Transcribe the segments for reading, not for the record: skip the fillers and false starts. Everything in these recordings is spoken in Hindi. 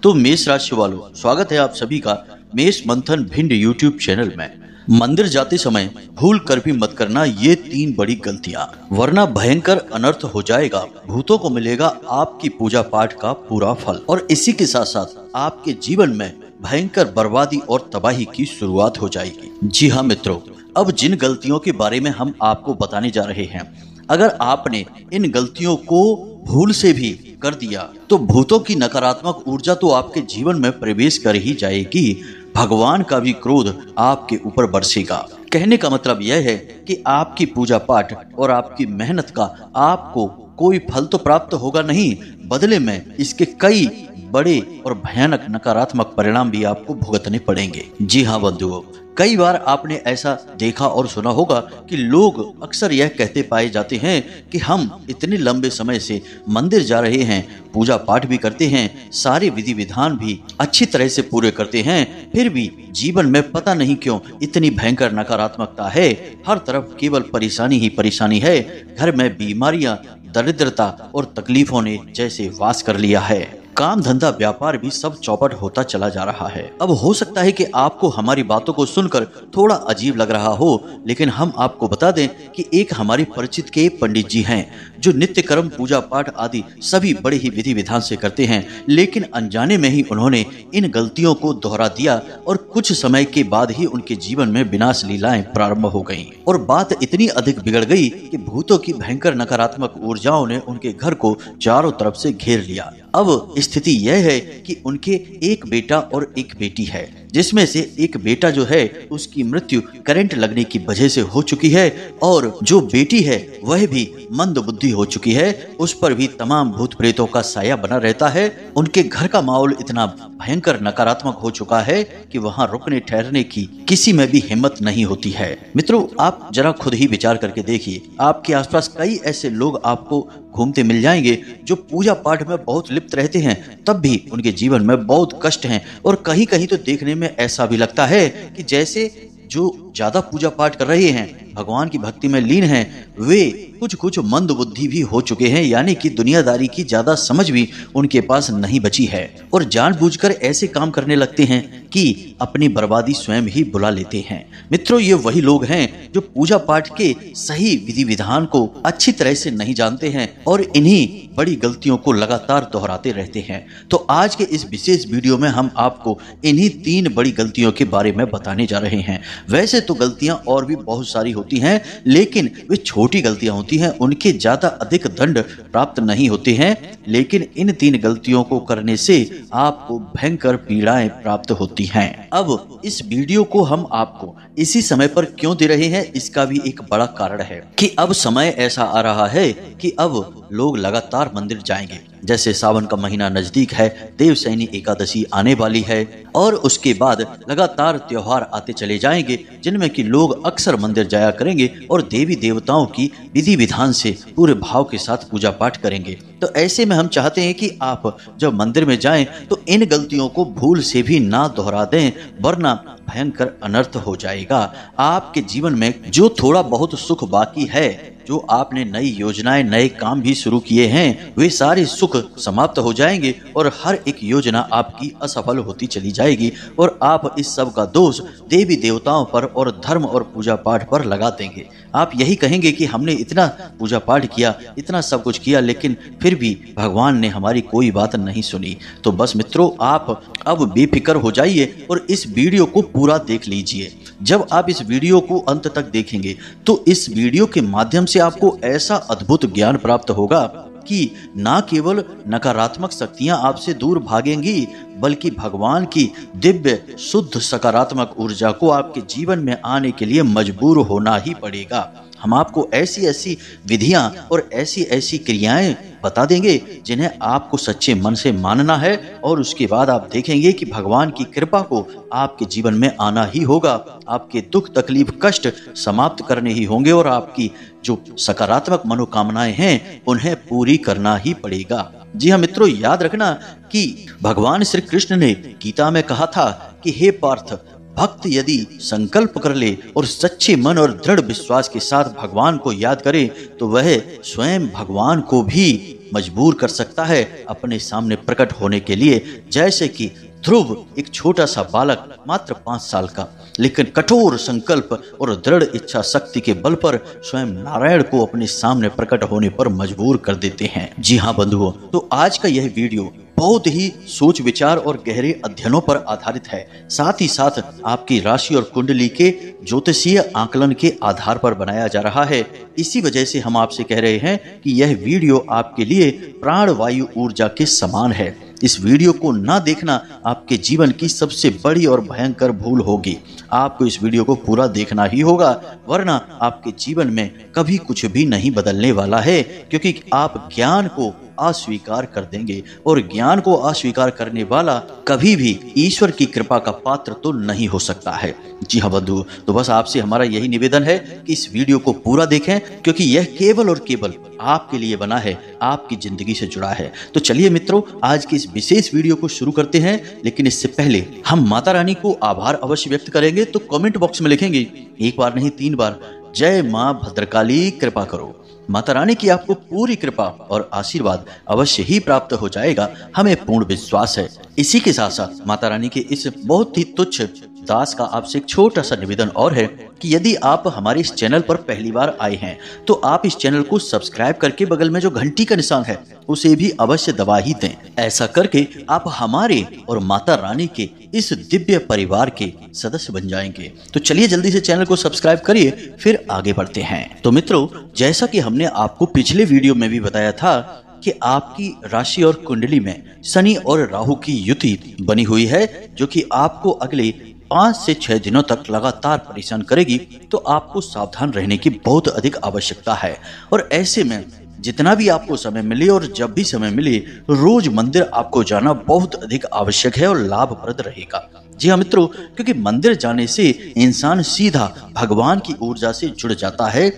तो मेष राशि वालों, स्वागत है आप सभी का मेष मंथन भिंड यूट्यूब चैनल में। मंदिर जाते समय भूल कर भी मत करना ये 3 बड़ी गलतियां, वरना भयंकर अनर्थ हो जाएगा। भूतों को मिलेगा आपकी पूजा पाठ का पूरा फल और इसी के साथ साथ आपके जीवन में भयंकर बर्बादी और तबाही की शुरुआत हो जाएगी। जी हाँ मित्रों, अब जिन गलतियों के बारे में हम आपको बताने जा रहे हैं, अगर आपने इन गलतियों को भूल से भी कर दिया तो भूतों की नकारात्मक ऊर्जा तो आपके जीवन में प्रवेश कर ही जाएगी। भगवान का भी क्रोध आपके ऊपर बरसेगा। कहने का मतलब यह है कि आपकी पूजा पाठ और आपकी मेहनत का आपको कोई फल तो प्राप्त होगा नहीं, बदले में इसके कई बड़े और भयानक नकारात्मक परिणाम भी आपको भुगतने पड़ेंगे। जी हाँ बंधुओं, कई बार आपने ऐसा देखा और सुना होगा कि लोग अक्सर यह कहते पाए जाते हैं कि हम इतने लंबे समय से मंदिर जा रहे हैं, पूजा पाठ भी करते हैं, सारे विधि विधान भी अच्छी तरह से पूरे करते हैं, फिर भी जीवन में पता नहीं क्यों इतनी भयंकर नकारात्मकता है। हर तरफ केवल परेशानी ही परेशानी है। घर में बीमारियां, दरिद्रता और तकलीफों ने जैसे वास कर लिया है। काम धंधा व्यापार भी सब चौपट होता चला जा रहा है। अब हो सकता है कि आपको हमारी बातों को सुनकर थोड़ा अजीब लग रहा हो, लेकिन हम आपको बता दें कि एक हमारे परिचित के पंडित जी हैं जो नित्य कर्म पूजा पाठ आदि सभी बड़े ही विधि विधान से करते हैं, लेकिन अनजाने में ही उन्होंने इन गलतियों को दोहरा दिया और कुछ समय के बाद ही उनके जीवन में विनाश लीलाएं प्रारंभ हो गईं और बात इतनी अधिक बिगड़ गई कि भूतों की भयंकर नकारात्मक ऊर्जाओं ने उनके घर को चारों तरफ से घेर लिया। अब स्थिति यह है कि उनके एक बेटा और एक बेटी है, जिसमें से एक बेटा जो है उसकी मृत्यु करंट लगने की वजह से हो चुकी है और जो बेटी है वह भी मंद बुद्धि हो चुकी है। उस पर भी तमाम भूत प्रेतों का साया बना रहता है। उनके घर का माहौल इतना भयंकर नकारात्मक हो चुका है कि वहां रुकने ठहरने की किसी में भी हिम्मत नहीं होती है। मित्रों, आप जरा खुद ही विचार करके देखिए, आपके आसपास कई ऐसे लोग आपको घूमते मिल जाएंगे जो पूजा पाठ में बहुत लिप्त रहते हैं, तब भी उनके जीवन में बहुत कष्ट हैं और कहीं कहीं तो देखने में ऐसा भी लगता है कि जैसे जो ज्यादा पूजा पाठ कर रहे हैं, भगवान की भक्ति में लीन हैं, वे कुछ मंद बुद्धि भी हो चुके हैं, यानी कि दुनियादारी की ज्यादा समझ भी उनके पास नहीं बची है और जानबूझकर ऐसे काम करने लगते हैं कि अपनी बर्बादी स्वयं ही बुला लेते हैं। मित्रों, ये वही लोग हैं जो पूजा पाठ के सही विधि विधान को अच्छी तरह से नहीं जानते हैं और इन्हीं बड़ी गलतियों को लगातार दोहराते रहते हैं। तो आज के इस विशेष वीडियो में हम आपको इन्हीं 3 बड़ी गलतियों के बारे में बताने जा रहे हैं। वैसे तो गलतियां और भी बहुत सारी होती हैं, लेकिन वे छोटी गलतियां होती हैं, उनके ज्यादा अधिक दंड प्राप्त नहीं होते हैं, लेकिन इन 3 गलतियों को करने से आपको भयंकर पीड़ाएं प्राप्त होती हैं। अब इस वीडियो को हम आपको इसी समय पर क्यों दे रहे हैं, इसका भी एक बड़ा कारण है कि अब समय ऐसा आ रहा है कि अब लोग लगातार मंदिर जाएंगे। जैसे सावन का महीना नजदीक है, देवशयनी एकादशी आने वाली है और उसके बाद लगातार त्योहार आते चले जाएंगे, जिनमें कि लोग अक्सर मंदिर जाया करेंगे और देवी देवताओं की विधि विधान से पूरे भाव के साथ पूजा पाठ करेंगे। तो ऐसे में हम चाहते हैं कि आप जब मंदिर में जाएं तो इन गलतियों को भूल से भी ना दोहरा दें, वरना भयंकर अनर्थ हो जाएगा। आपके जीवन में जो थोड़ा बहुत सुख बाकी है, जो आपने नई योजनाएं, नए काम भी शुरू किए हैं, वे सारे सुख समाप्त हो जाएंगे और हर एक योजना आपकी असफल होती चली जाएगी और आप इस सब का दोष देवी देवताओं पर और धर्म और पूजा पाठ पर लगा देंगे। आप यही कहेंगे कि हमने इतना पूजा पाठ किया, इतना सब कुछ किया, लेकिन फिर भी भगवान ने हमारी कोई बात नहीं सुनी। तो बस मित्रों, आप अब बेफिक्र हो जाइए और इस वीडियो को पूरा देख लीजिए। जब आप इस वीडियो को अंत तक देखेंगे तो इस वीडियो के माध्यम से आपको ऐसा अद्भुत ज्ञान प्राप्त होगा कि ना केवल नकारात्मक शक्तियां आपसे दूर भागेंगी, बल्कि भगवान की दिव्य शुद्ध सकारात्मक ऊर्जा को आपके जीवन में आने के लिए मजबूर होना ही पड़ेगा। हम आपको ऐसी ऐसी विधियां और ऐसी ऐसी क्रियाएं बता देंगे जिन्हें आपको सच्चे मन से मानना है और उसके बाद आप देखेंगे कि भगवान की कृपा को आपके जीवन में आना ही होगा। आपके दुख तकलीफ कष्ट समाप्त करने ही होंगे और आपकी जो सकारात्मक मनोकामनाएं हैं उन्हें पूरी करना ही पड़ेगा। जी हाँ मित्रों, याद रखना कि भगवान श्री कृष्ण ने गीता में कहा था कि हे पार्थ, भक्त यदि संकल्प कर ले और सच्चे मन और दृढ़ विश्वास के साथ भगवान को याद करे तो वह स्वयं भगवान को भी मजबूर कर सकता है अपने सामने प्रकट होने के लिए। जैसे कि ध्रुव, एक छोटा सा बालक मात्र 5 साल का, लेकिन कठोर संकल्प और दृढ़ इच्छा शक्ति के बल पर स्वयं नारायण को अपने सामने प्रकट होने पर मजबूर कर देते हैं। जी हाँ बंधुओं, तो आज का यह वीडियो बहुत ही सोच विचार और गहरे अध्ययनों पर आधारित है। साथ ही साथ आपकी राशि और कुंडली के ज्योतिषीय आकलन के आधार पर बनाया जा रहा है। इसी वजह से हम आपसे कह रहे हैं कि यह वीडियो आपके लिए प्राणवायु ऊर्जा के समान है। इस वीडियो को ना देखना आपके जीवन की सबसे बड़ी और भयंकर भूल होगी। आपको इस वीडियो को पूरा देखना ही होगा, वरना आपके जीवन में कभी कुछ भी नहीं बदलने वाला है, क्योंकि आप ज्ञान को अस्वीकार कर देंगे और ज्ञान को अस्वीकार करने वाला कभी भी ईश्वर की कृपा का पात्र तो नहीं हो सकता है। जी हाँ बंधु, तो बस आपसे हमारा यही निवेदन है कि इस वीडियो को पूरा देखें, क्योंकि यह केवल और केवल आपके लिए बना है, आपकी जिंदगी से जुड़ा है। तो चलिए मित्रों, आज की इस विशेष वीडियो को शुरू करते हैं। लेकिन इससे पहले हम माता रानी को आभार अवश्य व्यक्त करेंगे। तो कमेंट बॉक्स में लिखेंगे, एक बार नहीं 3 बार, जय माँ भद्रकाली कृपा करो। माता रानी की आपको पूरी कृपा और आशीर्वाद अवश्य ही प्राप्त हो जाएगा, हमें पूर्ण विश्वास है। इसी के साथ साथ माता रानी के इस बहुत ही तुच्छ दास का आपसे एक छोटा सा निवेदन और है कि यदि आप हमारे इस चैनल पर पहली बार आए हैं तो आप इस चैनल को सब्सक्राइब करके बगल में जो घंटी का निशान है उसे भी अवश्य दबा ही दें। ऐसा करके आप हमारे और माता रानी के इस दिव्य परिवार के सदस्य बन जाएंगे। तो चलिए जल्दी से चैनल को सब्सक्राइब करिए, फिर आगे बढ़ते हैं। तो मित्रों, जैसा कि हमने आपको पिछले वीडियो में भी बताया था कि आपकी राशि और कुंडली में शनि और राहु की युति बनी हुई है, जो कि आपको अगले 5 से 6 दिनों तक लगातार परेशान करेगी। तो आपको सावधान रहने की बहुत अधिक आवश्यकता है। और ऐसे में जितना भी आपको समय मिले और जब भी समय मिले, रोज मंदिर आपको जाना बहुत अधिक आवश्यक है और लाभप्रद रहेगा। जी हाँ मित्रों, क्योंकि मंदिर जाने से इंसान सीधा भगवान की ऊर्जा से जुड़ जाता है,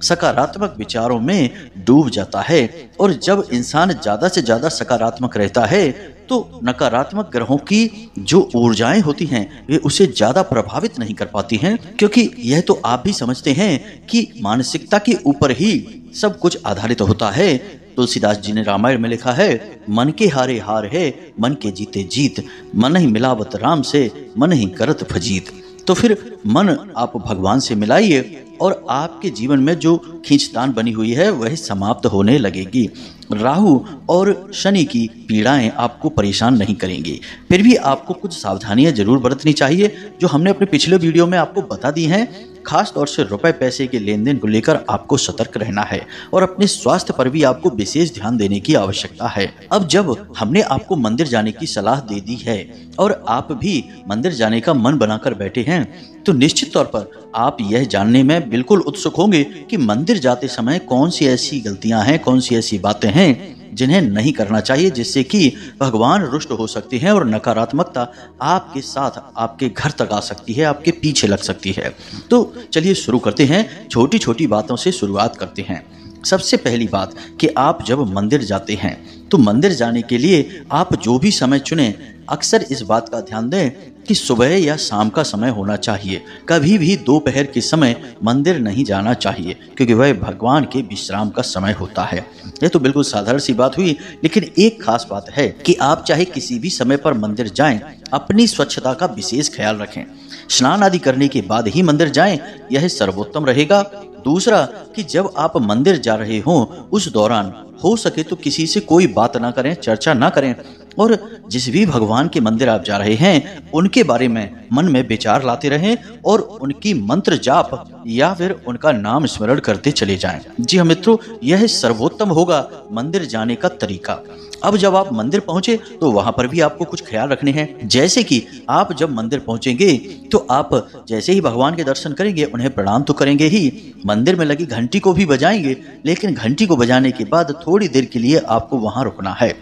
सकारात्मक विचारों में डूब जाता है। और जब इंसान ज्यादा से ज्यादा सकारात्मक रहता है तो नकारात्मक ग्रहों की जो ऊर्जाएं होती हैं वे उसे ज्यादा प्रभावित नहीं कर पाती हैं, क्योंकि यह तो आप भी समझते हैं कि मानसिकता के ऊपर ही सब कुछ आधारित होता है। तुलसीदास जी ने रामायण में लिखा है, मन के हारे हार है, मन के जीते जीत, मन ही मिलावत राम से, मन ही करत फजीत। तो फिर मन आप भगवान से मिलाइए और आपके जीवन में जो खींचतान बनी हुई है वह समाप्त होने लगेगी। राहु और शनि की पीड़ाएं आपको परेशान नहीं करेंगी। फिर भी आपको कुछ सावधानियां जरूर बरतनी चाहिए, जो हमने अपने पिछले वीडियो में आपको बता दी हैं। खास तौर से रुपए पैसे के लेन देन को लेकर आपको सतर्क रहना है और अपने स्वास्थ्य पर भी आपको विशेष ध्यान देने की आवश्यकता है। अब जब हमने आपको मंदिर जाने की सलाह दे दी है और आप भी मंदिर जाने का मन बनाकर बैठे हैं, तो निश्चित तौर पर आप यह जानने में बिल्कुल उत्सुक होंगे कि मंदिर जाते समय कौन सी ऐसी गलतियां हैं, कौन सी ऐसी बातें हैं जिन्हें नहीं करना चाहिए, जिससे कि भगवान रुष्ट हो सकते हैं और नकारात्मकता आपके साथ आपके घर तक आ सकती है, आपके पीछे लग सकती है। तो चलिए शुरू करते हैं, छोटी छोटी बातों से शुरुआत करते हैं। सबसे पहली बात कि आप जब मंदिर जाते हैं तो मंदिर जाने के लिए आप जो भी समय चुनें, अक्सर इस बात का ध्यान दें कि सुबह या शाम का समय होना चाहिए। कभी भी दोपहर के समय मंदिर नहीं जाना चाहिए, क्योंकि वह भगवान के विश्राम का समय होता है। यह तो बिल्कुल साधारण सी बात हुई, लेकिन एक खास बात है कि आप चाहे किसी भी समय पर मंदिर जाएं, अपनी स्वच्छता का विशेष ख्याल रखें। स्नान आदि करने के बाद ही मंदिर जाएं, यह सर्वोत्तम रहेगा। दूसरा कि जब आप मंदिर जा रहे हों उस दौरान हो सके तो किसी से कोई बात ना करें, चर्चा ना करें, और जिस भी भगवान के मंदिर आप जा रहे हैं उनके बारे में मन में विचार लाते रहें और उनकी मंत्र जाप या फिर उनका नाम स्मरण करते चले जाएं। जी हाँ मित्रों, यह सर्वोत्तम होगा मंदिर जाने का तरीका। अब जब आप मंदिर पहुंचे तो वहां पर भी आपको कुछ ख्याल रखने हैं। जैसे कि आप जब मंदिर पहुंचेंगे तो आप जैसे ही भगवान के दर्शन करेंगे उन्हें प्रणाम तो करेंगे ही, मंदिर में लगी घंटी को भी बजाएंगे, लेकिन घंटी को बजाने के बाद थोड़ी देर के लिए आपको वहां रुकना है।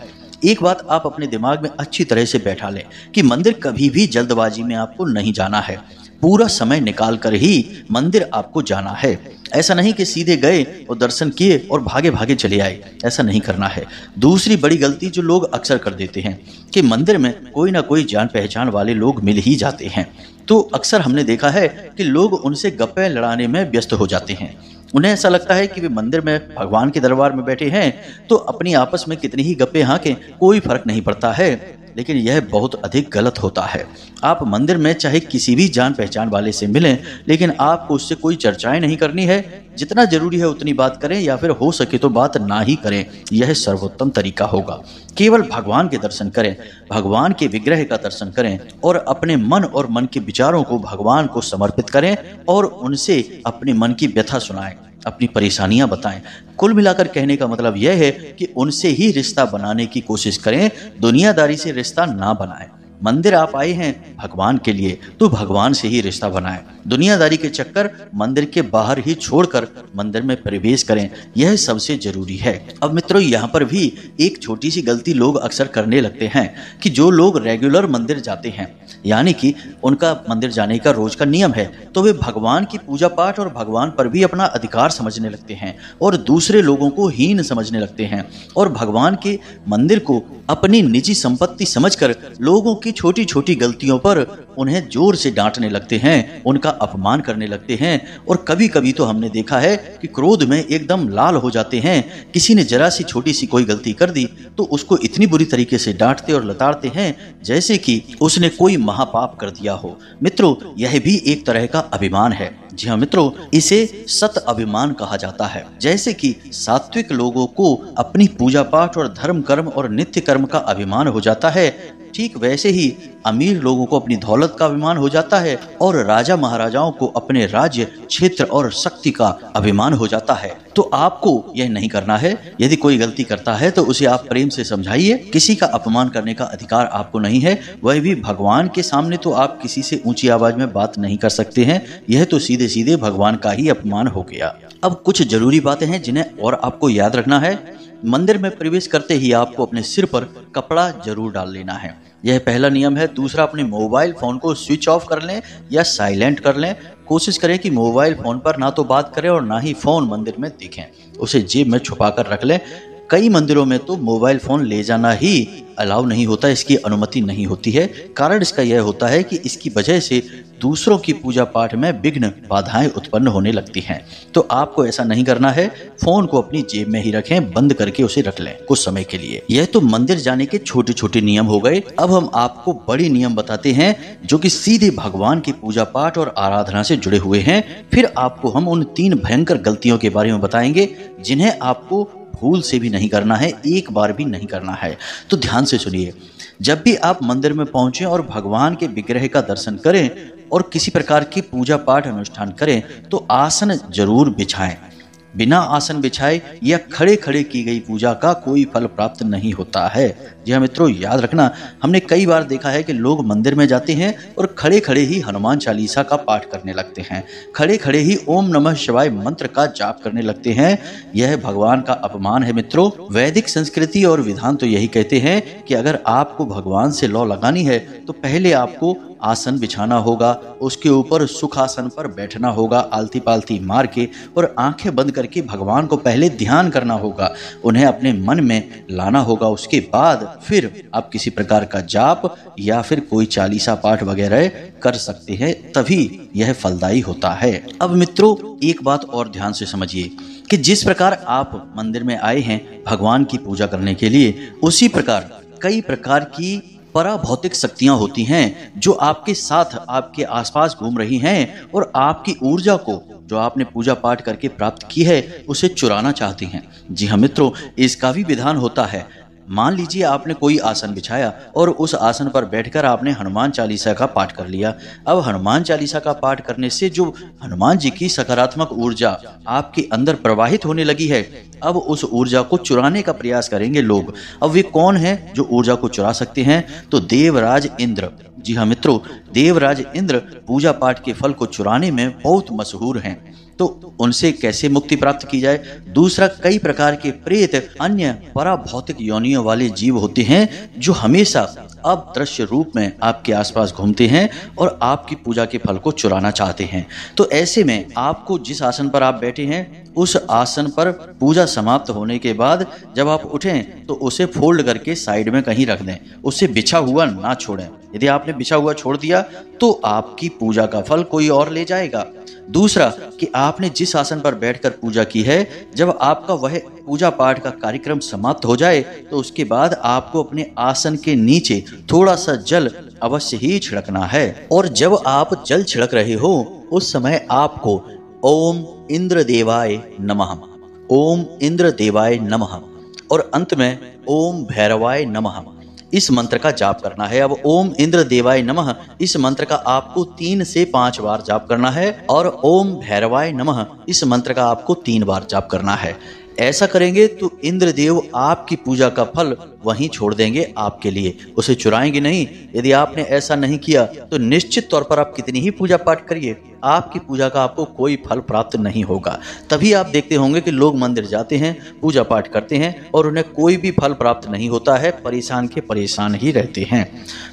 एक बात आप अपने दिमाग में अच्छी तरह से बैठा लें कि मंदिर कभी भी जल्दबाजी में आपको नहीं जाना है। पूरा समय निकाल कर ही मंदिर आपको जाना है। ऐसा नहीं कि सीधे गए और दर्शन किए और भागे भागे चले आए, ऐसा नहीं करना है। दूसरी बड़ी गलती जो लोग अक्सर कर देते हैं कि मंदिर में कोई ना कोई जान पहचान वाले लोग मिल ही जाते हैं, तो अक्सर हमने देखा है कि लोग उनसे गप्पे लड़ाने में व्यस्त हो जाते हैं। उन्हें ऐसा लगता है कि वे मंदिर में भगवान के दरबार में बैठे हैं तो अपनी आपस में कितनी ही गप्पे हाँकें कोई फर्क नहीं पड़ता है, लेकिन यह बहुत अधिक गलत होता है। आप मंदिर में चाहे किसी भी जान पहचान वाले से मिलें, लेकिन आपको उससे कोई चर्चाएं नहीं करनी है। जितना जरूरी है उतनी बात करें, या फिर हो सके तो बात ना ही करें, यह सर्वोत्तम तरीका होगा। केवल भगवान के दर्शन करें, भगवान के विग्रह का दर्शन करें और अपने मन और मन के विचारों को भगवान को समर्पित करें और उनसे अपने मन की व्यथा सुनाएं, अपनी परेशानियां बताएं। कुल मिलाकर कहने का मतलब यह है कि उनसे ही रिश्ता बनाने की कोशिश करें, दुनियादारी से रिश्ता ना बनाएं। मंदिर आप आए हैं भगवान के लिए, तो भगवान से ही रिश्ता बनाएं। दुनियादारी के चक्कर मंदिर के बाहर ही छोड़कर मंदिर में प्रवेश करें, यह सबसे जरूरी है। अब मित्रों, यहाँ पर भी एक छोटी सी गलती लोग अक्सर करने लगते हैं कि जो लोग रेगुलर मंदिर जाते हैं, यानी कि उनका मंदिर जाने का रोज का नियम है, तो वे भगवान की पूजा पाठ और भगवान पर भी अपना अधिकार समझने लगते हैं और दूसरे लोगों को हीन समझने लगते हैं और भगवान के मंदिर को अपनी निजी संपत्ति समझकर लोगों की छोटी छोटी गलतियों पर उन्हें जोर से डांटने लगते हैं, उनका अपमान करने लगते हैं। और कभी कभी तो हमने देखा है कि क्रोध में एकदम लाल हो जाते हैं। किसी ने जरा सी छोटी सी कोई गलती कर दी तो उसको इतनी बुरी तरीके से डांटते और लताड़ते हैं जैसे कि उसने कोई महापाप कर दिया हो। मित्रों, यह भी एक तरह का अभिमान है। जी हाँ मित्रों, इसे सत अभिमान कहा जाता है। जैसे कि सात्विक लोगों को अपनी पूजा पाठ और धर्म कर्म और नित्य कर्म का अभिमान हो जाता है, ठीक वैसे ही अमीर लोगों को अपनी दौलत का अभिमान हो जाता है और राजा महाराजाओं को अपने राज्य क्षेत्र और शक्ति का अभिमान हो जाता है। तो आपको यह नहीं करना है। यदि कोई गलती करता है तो उसे आप प्रेम से समझाइए। किसी का अपमान करने का अधिकार आपको नहीं है, वह भी भगवान के सामने तो आप किसी से ऊंची आवाज में बात नहीं कर सकते हैं। यह तो सीधे सीधे भगवान का ही अपमान हो गया। अब कुछ जरूरी बातें हैं जिन्हें और आपको याद रखना है। मंदिर में प्रवेश करते ही आपको अपने सिर पर कपड़ा जरूर डाल लेना है, यह पहला नियम है। दूसरा, अपने मोबाइल फोन को स्विच ऑफ कर लें या साइलेंट कर लें। कोशिश करें कि मोबाइल फोन पर ना तो बात करें और ना ही फोन मंदिर में दिखें, उसे जेब में छुपा कर रख लें। कई मंदिरों में तो मोबाइल फोन ले जाना ही अलाउ नहीं होता, इसकी अनुमति नहीं होती है। कारण इसका यह होता है कि इसकी वजह से दूसरों की पूजा पाठ में विघ्न बाधाएं उत्पन्न होने लगती हैं। तो आपको ऐसा नहीं करना है। फोन को अपनी जेब में ही रखें, बंद करके उसे रख लें कुछ समय के लिए। यह तो मंदिर जाने के छोटे छोटे नियम हो गए। अब हम आपको बड़े नियम बताते हैं जो कि सीधे भगवान की पूजा पाठ और आराधना से जुड़े हुए हैं। फिर आपको हम उन 3 भयंकर गलतियों के बारे में बताएंगे जिन्हें आपको भूल से भी नहीं करना है, एक बार भी नहीं करना है। तो ध्यान से सुनिए। जब भी आप मंदिर में पहुंचे और भगवान के विग्रह का दर्शन करें और किसी प्रकार की पूजा पाठ अनुष्ठान करें तो आसन जरूर बिछाएं। बिना आसन बिछाए या खड़े खड़े की गई पूजा का कोई फल प्राप्त नहीं होता है। जी हाँ मित्रों, याद रखना, हमने कई बार देखा है कि लोग मंदिर में जाते हैं और खड़े खड़े ही हनुमान चालीसा का पाठ करने लगते हैं, खड़े खड़े ही ओम नमः शिवाय मंत्र का जाप करने लगते हैं। यह भगवान का अपमान है मित्रों। वैदिक संस्कृति और विधान तो यही कहते हैं कि अगर आपको भगवान से लौ लगानी है तो पहले आपको आसन बिछाना होगा, उसके ऊपर सुखासन पर बैठना होगा आलती पालती मार के, और आंखें बंद करके भगवान को पहले ध्यान करना होगा, उन्हें अपने मन में लाना होगा। उसके बाद फिर आप किसी प्रकार का जाप या फिर कोई चालीसा पाठ वगैरह कर सकते हैं, तभी यह फलदायी होता है। अब मित्रों, एक बात और ध्यान से समझिए कि जिस प्रकार आप मंदिर में आए हैं भगवान की पूजा करने के लिए, उसी प्रकार कई प्रकार की पराभौतिक शक्तियां होती हैं जो आपके साथ आपके आसपास घूम रही हैं और आपकी ऊर्जा को जो आपने पूजा पाठ करके प्राप्त की है उसे चुराना चाहती हैं। जी हाँ मित्रों, इसका भी विधान होता है। मान लीजिए आपने कोई आसन बिछाया और उस आसन पर बैठकर आपने हनुमान चालीसा का पाठ कर लिया। अब हनुमान चालीसा का पाठ करने से जो हनुमान जी की सकारात्मक ऊर्जा आपके अंदर प्रवाहित होने लगी है, अब उस ऊर्जा को चुराने का प्रयास करेंगे लोग। अब वे कौन है जो ऊर्जा को चुरा सकते हैं? तो देवराज इंद्र। जी हाँ मित्रों, देवराज इंद्र पूजा पाठ के फल को चुराने में बहुत मशहूर हैं। तो उनसे कैसे मुक्ति प्राप्त की जाए? दूसरा, कई प्रकार के प्रेत अन्य पराभौतिक योनियों वाले जीव होते हैं जो हमेशा अदृश्य रूप में आपके आसपास घूमते हैं और आपकी पूजा के फल को चुराना चाहते हैं। तो ऐसे में आपको जिस आसन पर आप बैठे हैं उस आसन पर पूजा समाप्त होने के बाद जब आप उठें तो उसे फोल्ड करके साइड में कहीं रख दें, उसे बिछा हुआ ना छोड़ें। यदि आपने बिछा हुआ छोड़ दिया तो आपकी पूजा का फल कोई और ले जाएगा। दूसरा कि आपने जिस आसन पर बैठकर पूजा की है, जब आपका वह पूजा पाठ का कार्यक्रम समाप्त हो जाए तो उसके बाद आपको अपने आसन के नीचे थोड़ा सा जल अवश्य ही छिड़कना है। और जब आप जल छिड़क रहे हो उस समय आपको ओम इंद्र देवाय नमः, ओम इंद्र देवाय नमः और अंत में ओम भैरवाय नमः इस मंत्र का जाप करना है। अब ओम इंद्र देवाय नमः इस मंत्र का आपको 3 से 5 बार जाप करना है और ओम भैरवाय नमः इस मंत्र का आपको 3 बार जाप करना है। ऐसा करेंगे तो इंद्रदेव आपकी पूजा का फल वहीं छोड़ देंगे आपके लिए, उसे चुराएंगे नहीं। यदि आपने ऐसा नहीं किया तो निश्चित तौर पर आप कितनी ही पूजा पाठ करिए, आपकी पूजा का आपको कोई फल प्राप्त नहीं होगा। तभी आप देखते होंगे कि लोग मंदिर जाते हैं, पूजा पाठ करते हैं और उन्हें कोई भी फल प्राप्त नहीं होता है, परेशान के परेशान ही रहते हैं।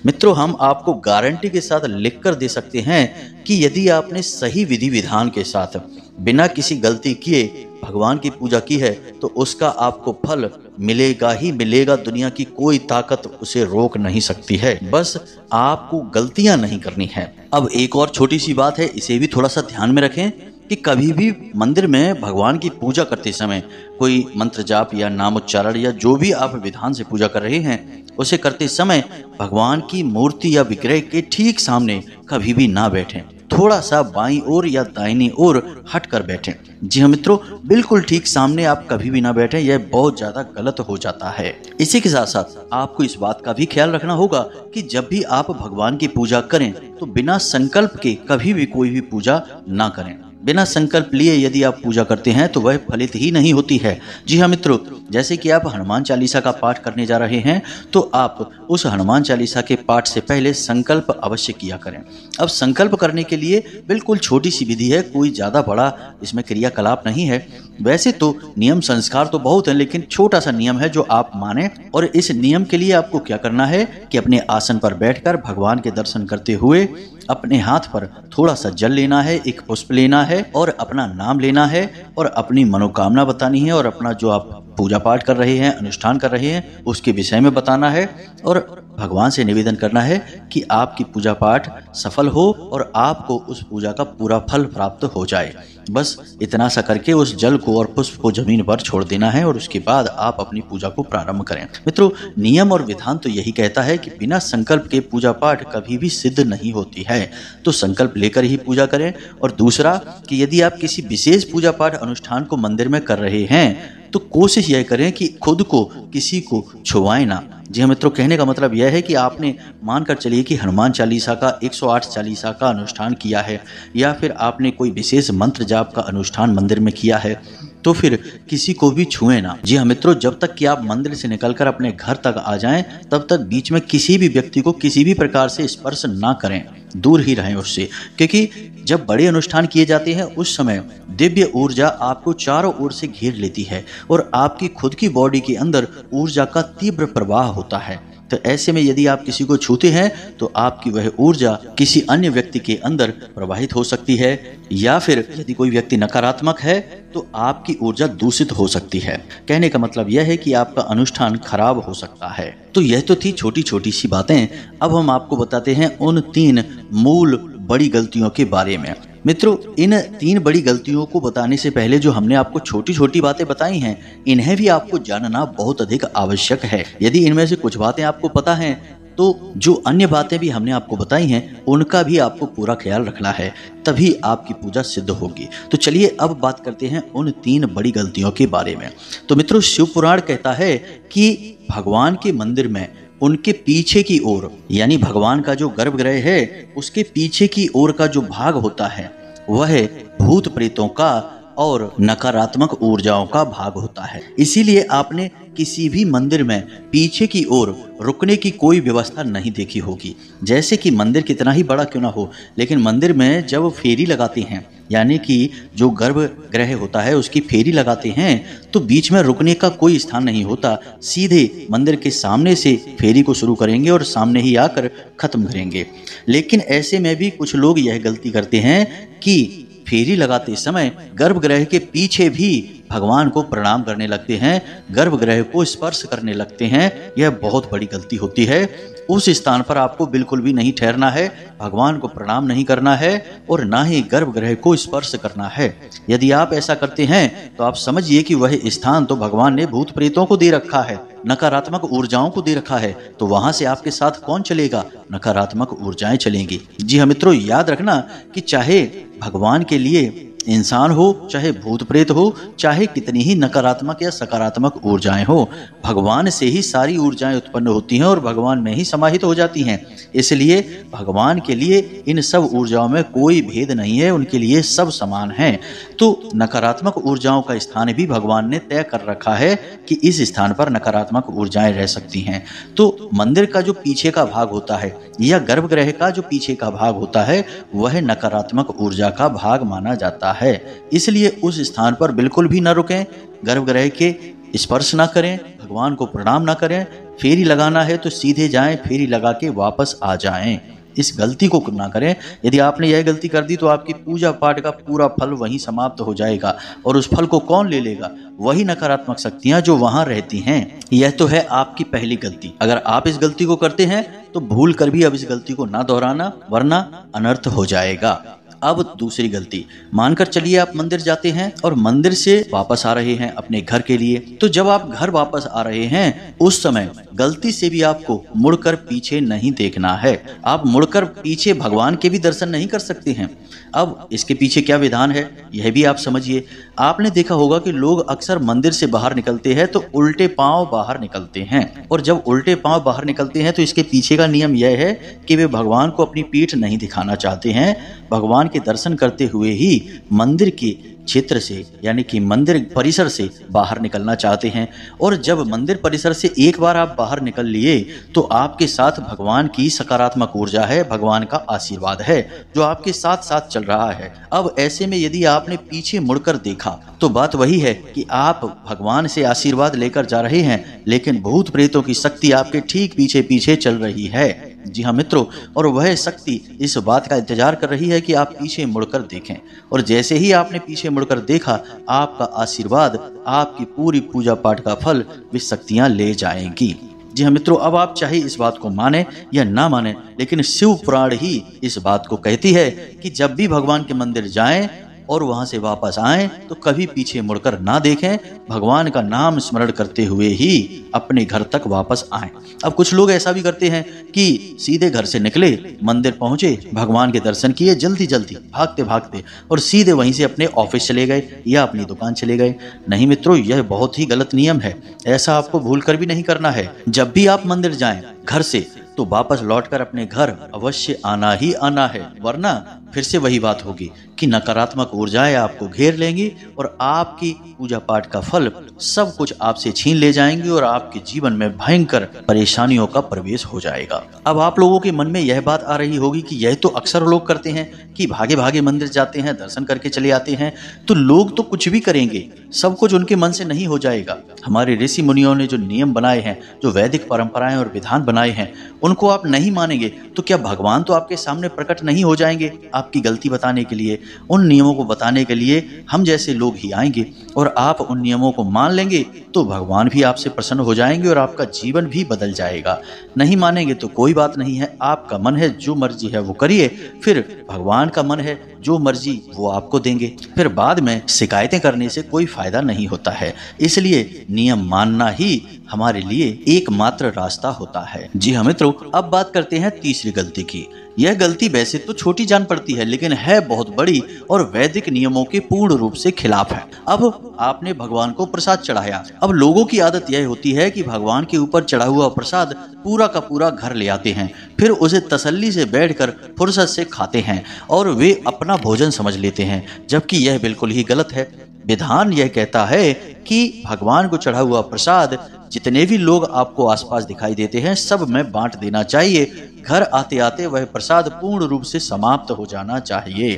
मित्रों, हम आपको गारंटी के साथ लिख कर दे सकते हैं कि यदि आपने सही विधि विधान के साथ बिना किसी गलती किए भगवान की पूजा की है तो उसका आपको फल मिलेगा ही मिलेगा। दुनिया की कोई ताकत उसे रोक नहीं सकती है, बस आपको गलतियां नहीं करनी है। अब एक और छोटी सी बात है, इसे भी थोड़ा सा ध्यान में रखें कि कभी भी मंदिर में भगवान की पूजा करते समय कोई मंत्र जाप या नाम उच्चारण या जो भी आप विधान से पूजा कर रहे हैं उसे करते समय भगवान की मूर्ति या विग्रह के ठीक सामने कभी भी ना बैठें, थोड़ा सा बाईं ओर या दाहिनी ओर हट कर बैठें। जी हाँ मित्रों, बिल्कुल ठीक सामने आप कभी भी ना बैठें, यह बहुत ज्यादा गलत हो जाता है। इसी के साथ साथ आपको इस बात का भी ख्याल रखना होगा कि जब भी आप भगवान की पूजा करें तो बिना संकल्प के कभी भी कोई भी पूजा ना करें। बिना संकल्प लिए यदि आप पूजा करते हैं तो वह फलित ही नहीं होती है। जी हाँ मित्रों, जैसे कि आप हनुमान चालीसा का पाठ करने जा रहे हैं तो आप उस हनुमान चालीसा के पाठ से पहले संकल्प अवश्य किया करें। अब संकल्प करने के लिए बिल्कुल छोटी सी विधि है, कोई ज़्यादा बड़ा इसमें क्रियाकलाप नहीं है। वैसे तो नियम संस्कार तो बहुत है, लेकिन छोटा सा नियम है जो आप माने। और इस नियम के लिए आपको क्या करना है कि अपने आसन पर बैठकर भगवान के दर्शन करते हुए अपने हाथ पर थोड़ा सा जल लेना है, एक पुष्प लेना है और अपना नाम लेना है और अपनी मनोकामना बतानी है और अपना जो आप पूजा पाठ कर रहे हैं, अनुष्ठान कर रहे हैं, उसके विषय में बताना है और भगवान से निवेदन करना है कि आपकी पूजा पाठ सफल हो और आपको उस पूजा का पूरा फल प्राप्त हो जाए। बस इतना सा करके उस जल को और पुष्प को जमीन पर छोड़ देना है और उसके बाद आप अपनी पूजा को प्रारंभ करें। मित्रों, नियम और विधान तो यही कहता है कि बिना संकल्प के पूजा पाठ कभी भी सिद्ध नहीं होती है, तो संकल्प लेकर ही पूजा करें। और दूसरा कि यदि आप किसी विशेष पूजा पाठ अनुष्ठान को मंदिर में कर रहे हैं तो कोशिश यह करें कि खुद को किसी को छुआएं ना। जी हाँ मित्रों, कहने का मतलब यह है कि आपने मानकर चलिए कि हनुमान चालीसा का 108 चालीसा का अनुष्ठान किया है या फिर आपने कोई विशेष मंत्र जाप का अनुष्ठान मंदिर में किया है, तो फिर किसी को भी छुए ना। जी हाँ मित्रों, जब तक कि आप मंदिर से निकलकर अपने घर तक आ जाएं तब तक बीच में किसी भी व्यक्ति को किसी भी प्रकार से स्पर्श ना करें, दूर ही रहें उससे। क्योंकि जब बड़े अनुष्ठान किए जाते हैं उस समय दिव्य ऊर्जा आपको चारों ओर से घेर लेती है और आपकी खुद की बॉडी के अंदर ऊर्जा का तीव्र प्रवाह होता है। तो ऐसे में यदि आप किसी को छूते हैं तो आपकी वह ऊर्जा किसी अन्य व्यक्ति के अंदर प्रवाहित हो सकती है, या फिर यदि कोई व्यक्ति नकारात्मक है तो आपकी ऊर्जा दूषित हो सकती है। कहने का मतलब यह है कि आपका अनुष्ठान खराब हो सकता है। तो यह तो थी छोटी छोटी सी बातें। अब हम आपको बताते हैं उन 3 मूल बड़ी गलतियों के बारे में। मित्रों, इन 3 बड़ी गलतियों को बताने से पहले जो हमने आपको छोटी छोटी बातें बताई हैं, इन्हें भी आपको जानना बहुत अधिक आवश्यक है। यदि इनमें से कुछ बातें आपको पता हैं तो जो अन्य बातें भी हमने आपको बताई हैं उनका भी आपको पूरा ख्याल रखना है, तभी आपकी पूजा सिद्ध होगी। तो चलिए अब बात करते हैं उन 3 बड़ी गलतियों के बारे में। तो मित्रों, शिव पुराण कहता है कि भगवान के मंदिर में उनके पीछे की ओर, यानी भगवान का जो गर्भगृह है उसके पीछे की ओर का जो भाग होता है वह भूत प्रेतों का और नकारात्मक ऊर्जाओं का भाग होता है। इसीलिए आपने किसी भी मंदिर में पीछे की ओर रुकने की कोई व्यवस्था नहीं देखी होगी। जैसे कि मंदिर कितना ही बड़ा क्यों ना हो, लेकिन मंदिर में जब फेरी लगाते हैं, यानी कि जो गर्भगृह होता है उसकी फेरी लगाते हैं, तो बीच में रुकने का कोई स्थान नहीं होता। सीधे मंदिर के सामने से फेरी को शुरू करेंगे और सामने ही आकर खत्म करेंगे। लेकिन ऐसे में भी कुछ लोग यह गलती करते हैं कि फेरी लगाते समय गर्भगृह के पीछे भी भगवान को प्रणाम करने लगते हैं, गर्भगृह को स्पर्श करने लगते हैं, यह बहुत बड़ी गलती होती है। उस स्थान पर आपको बिल्कुल भी नहीं ठहरना है, भगवान को प्रणाम नहीं करना है और ना ही गर्भगृह को स्पर्श करना है। यदि आप ऐसा करते हैं तो आप समझिए कि वह स्थान तो भगवान ने भूत प्रेतों को दे रखा है, नकारात्मक ऊर्जाओं को दे रखा है, तो वहां से आपके साथ कौन चलेगा? नकारात्मक ऊर्जाएं चलेंगी। जी हाँ मित्रों, याद रखना कि चाहे भगवान के लिए इंसान हो, चाहे भूत प्रेत हो, चाहे कितनी ही नकारात्मक या सकारात्मक ऊर्जाएं हो, भगवान से ही सारी ऊर्जाएं उत्पन्न होती हैं और भगवान में ही समाहित हो जाती हैं। इसलिए भगवान के लिए इन सब ऊर्जाओं में कोई भेद नहीं है, उनके लिए सब समान हैं। तो नकारात्मक ऊर्जाओं का स्थान भी भगवान ने तय कर रखा है कि इस स्थान पर नकारात्मक ऊर्जाएं रह सकती हैं। तो मंदिर का जो पीछे का भाग होता है या गर्भगृह का जो पीछे का भाग होता है, वह नकारात्मक ऊर्जा का भाग माना जाता है। इसलिए उस स्थान पर बिल्कुल भी न रुकें, गर्भगृह के स्पर्श ना करें, भगवान को प्रणाम ना करें। फेरी लगाना है तो सीधे जाएं, फेरी लगा के वापस आ जाएं। इस गलती को ना करें। यदि आपने यह गलती कर दी तो आपकी पूजा पाठ का पूरा फल वहीं समाप्त हो जाएगा। और उस फल को कौन ले लेगा? वही नकारात्मक शक्तियां जो वहां रहती हैं। यह तो है आपकी पहली गलती। अगर आप इस गलती को करते हैं तो भूल कर भी अब इस गलती को ना दोहराना, वरना अनर्थ हो जाएगा। अब दूसरी गलती, मानकर चलिए आप मंदिर जाते हैं और मंदिर से वापस आ रहे हैं अपने घर के लिए। तो जब आप घर वापस आ रहे हैं उस समय गलती से भी आपको मुड़कर पीछे नहीं देखना है। आप मुड़कर पीछे भगवान के भी दर्शन नहीं कर सकते हैं। अब इसके पीछे क्या विधान है यह भी आप समझिए। आपने देखा होगा कि लोग अक्सर मंदिर से बाहर निकलते हैं तो उल्टे पांव बाहर निकलते हैं, और जब उल्टे पांव बाहर निकलते हैं तो इसके पीछे का नियम यह है कि वे भगवान को अपनी पीठ नहीं दिखाना चाहते हैं। भगवान के दर्शन करते हुए ही मंदिर के क्षेत्र से यानी कि मंदिर परिसर से बाहर निकलना चाहते हैं। और जब मंदिर परिसर से एक बार आप बाहर निकल लिए तो आपके साथ भगवान की सकारात्मक ऊर्जा है, भगवान का आशीर्वाद है जो आपके साथ साथ चल रहा है। अब ऐसे में यदि आपने पीछे मुड़कर देखा तो बात वही है कि आप भगवान से आशीर्वाद लेकर जा रहे हैं, लेकिन भूत प्रेतों की शक्ति आपके ठीक पीछे पीछे चल रही है। जी हाँ मित्रों, और वह शक्ति इस बात का इंतजार कर रही है कि आप पीछे मुड़कर देखें। और जैसे ही आपने पीछे मुड़कर देखा, आपका आशीर्वाद, आपकी पूरी पूजा पाठ का फल वे शक्तियां ले जाएंगी। जी हाँ मित्रों, अब आप चाहे इस बात को माने या ना माने, लेकिन शिव पुराण ही इस बात को कहती है कि जब भी भगवान के मंदिर जाएं और वहां से वापस आएं तो कभी पीछे मुड़कर ना देखें, भगवान का नाम स्मरण करते हुए ही अपने घर तक वापस आएं। अब कुछ लोग ऐसा भी करते हैं कि सीधे घर से निकले, मंदिर पहुंचे, भगवान के दर्शन किए, जल्दी जल्दी भागते भागते और सीधे वहीं से अपने ऑफिस चले गए या अपनी दुकान चले गए। नहीं मित्रों, यह बहुत ही गलत नियम है। ऐसा आपको भूल कर भी नहीं करना है। जब भी आप मंदिर जाएं घर से तो वापस लौटकर अपने घर अवश्य आना ही आना है, वरना फिर से वही बात होगी कि नकारात्मक ऊर्जाएं आपको घेर लेंगी और आपकी पूजा पाठ का फल सब कुछ आपसे छीन ले जाएंगे और आपके जीवन में भयंकर परेशानियों का प्रवेश हो जाएगा। अब आप लोगों के मन में यह बात आ रही होगी कि यह तो अक्सर लोग करते हैं कि भागे भागे मंदिर जाते हैं, दर्शन करके चले आते हैं, तो लोग तो कुछ भी करेंगे, सब कुछ उनके मन से नहीं हो जाएगा। हमारे ऋषि मुनियों ने जो नियम बनाए हैं, जो वैदिक परंपराएं और विधान बनाए हैं, उनको आप नहीं मानेंगे तो क्या भगवान तो आपके सामने प्रकट नहीं हो जाएंगे आपकी गलती बताने के लिए? उन नियमों को बताने के लिए हम जैसे लोग ही आएंगे और आप उन नियमों को मान लेंगे तो भगवान भी आपसे प्रसन्न हो जाएंगे और आपका जीवन भी बदल जाएगा। नहीं मानेंगे तो कोई बात नहीं है, आपका मन है जो मर्जी है वो करिए, फिर भगवान का मन है जो मर्जी वो आपको देंगे। फिर बाद में शिकायतें करने से कोई फायदा नहीं होता है। इसलिए नियम मानना ही हमारे लिए एकमात्र रास्ता होता है। जी हाँ मित्रों, अब बात करते हैं तीसरी गलती की। यह गलती वैसे तो छोटी जान पड़ती है, लेकिन है बहुत बड़ी और वैदिक नियमों के पूर्ण रूप से खिलाफ है। अब आपने भगवान को प्रसाद चढ़ाया। अब लोगों की आदत यह होती है कि भगवान के ऊपर चढ़ा हुआ प्रसाद पूरा का पूरा घर ले आते हैं, फिर उसे तसल्ली से बैठकर फुर्सत से खाते हैं और वे अपना भोजन समझ लेते हैं, जबकि यह बिल्कुल ही गलत है। विधान यह कहता है कि भगवान को चढ़ा हुआ प्रसाद जितने भी लोग आपको आसपास दिखाई देते हैं सब में बांट देना चाहिए। घर आते आते वह प्रसाद पूर्ण रूप से समाप्त हो जाना चाहिए।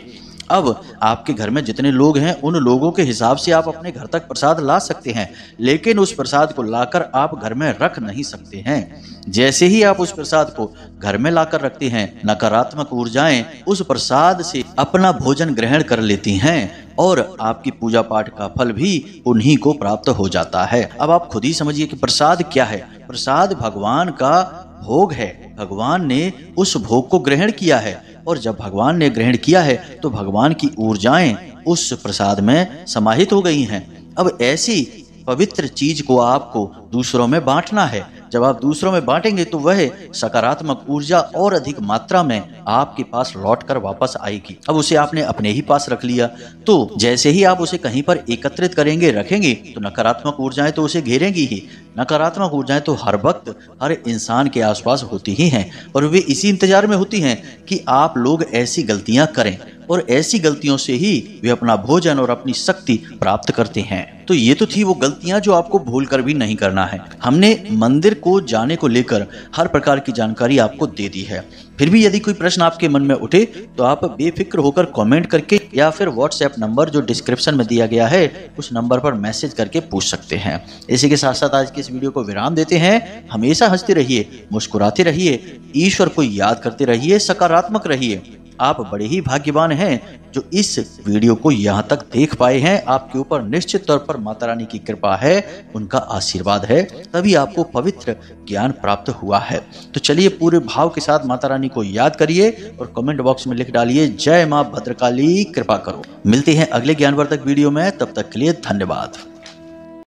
अब आपके घर में जितने लोग हैं उन लोगों के हिसाब से आप अपने घर तक प्रसाद ला सकते हैं, लेकिन उस प्रसाद को लाकर आप घर में रख नहीं सकते हैं। जैसे ही आप उस प्रसाद को घर में लाकर रखते हैं, नकारात्मक ऊर्जाएं उस प्रसाद से अपना भोजन ग्रहण कर लेती हैं। और आपकी पूजा पाठ का फल भी उन्हीं को प्राप्त हो जाता है। अब आप खुद ही समझिए कि प्रसाद क्या है। प्रसाद भगवान का भोग है। भगवान ने उस भोग को ग्रहण किया है और जब भगवान ने ग्रहण किया है तो भगवान की ऊर्जाएं उस प्रसाद में समाहित हो गई हैं। अब ऐसी पवित्र चीज को आपको दूसरों में बांटना है। जब आप दूसरों में बांटेंगे तो वह सकारात्मक ऊर्जा और अधिक मात्रा में आपके पास लौटकर वापस आएगी। अब उसे आपने अपने ही पास रख लिया तो जैसे ही आप उसे कहीं पर एकत्रित करेंगे, रखेंगे, तो नकारात्मक ऊर्जाएं तो उसे घेरेंगी ही। नकारात्मक ऊर्जाएं तो हर वक्त हर इंसान के आसपास होती ही हैं और वे इसी इंतजार में होती हैं कि आप लोग ऐसी गलतियां करें और ऐसी गलतियों से ही वे अपना भोजन और अपनी शक्ति प्राप्त करते हैं। तो ये तो थी वो गलतियां जो आपको भूल कर भी नहीं करना है। हमने मंदिर को जाने को लेकर हर प्रकार की जानकारी आपको दे दी है। फिर भी यदि कोई प्रश्न आपके मन में उठे तो आप बेफिक्र होकर कमेंट करके या फिर व्हाट्सएप नंबर जो डिस्क्रिप्शन में दिया गया है उस नंबर पर मैसेज करके पूछ सकते हैं। इसी के साथ साथ आज की इस वीडियो को विराम देते हैं। हमेशा हंसते रहिए, मुस्कुराते रहिए, ईश्वर को याद करते रहिए, सकारात्मक रहिए। आप बड़े ही भाग्यवान हैं जो इस वीडियो को यहाँ तक देख पाए हैं। आपके ऊपर निश्चित तौर पर माता रानी की कृपा है, उनका आशीर्वाद है, तभी आपको पवित्र ज्ञान प्राप्त हुआ है। तो चलिए पूरे भाव के साथ माता रानी को याद करिए और कमेंट बॉक्स में लिख डालिए जय मां भद्रकाली कृपा करो। मिलते हैं अगले ज्ञानवर्धक वीडियो में, तब तक के लिए धन्यवाद।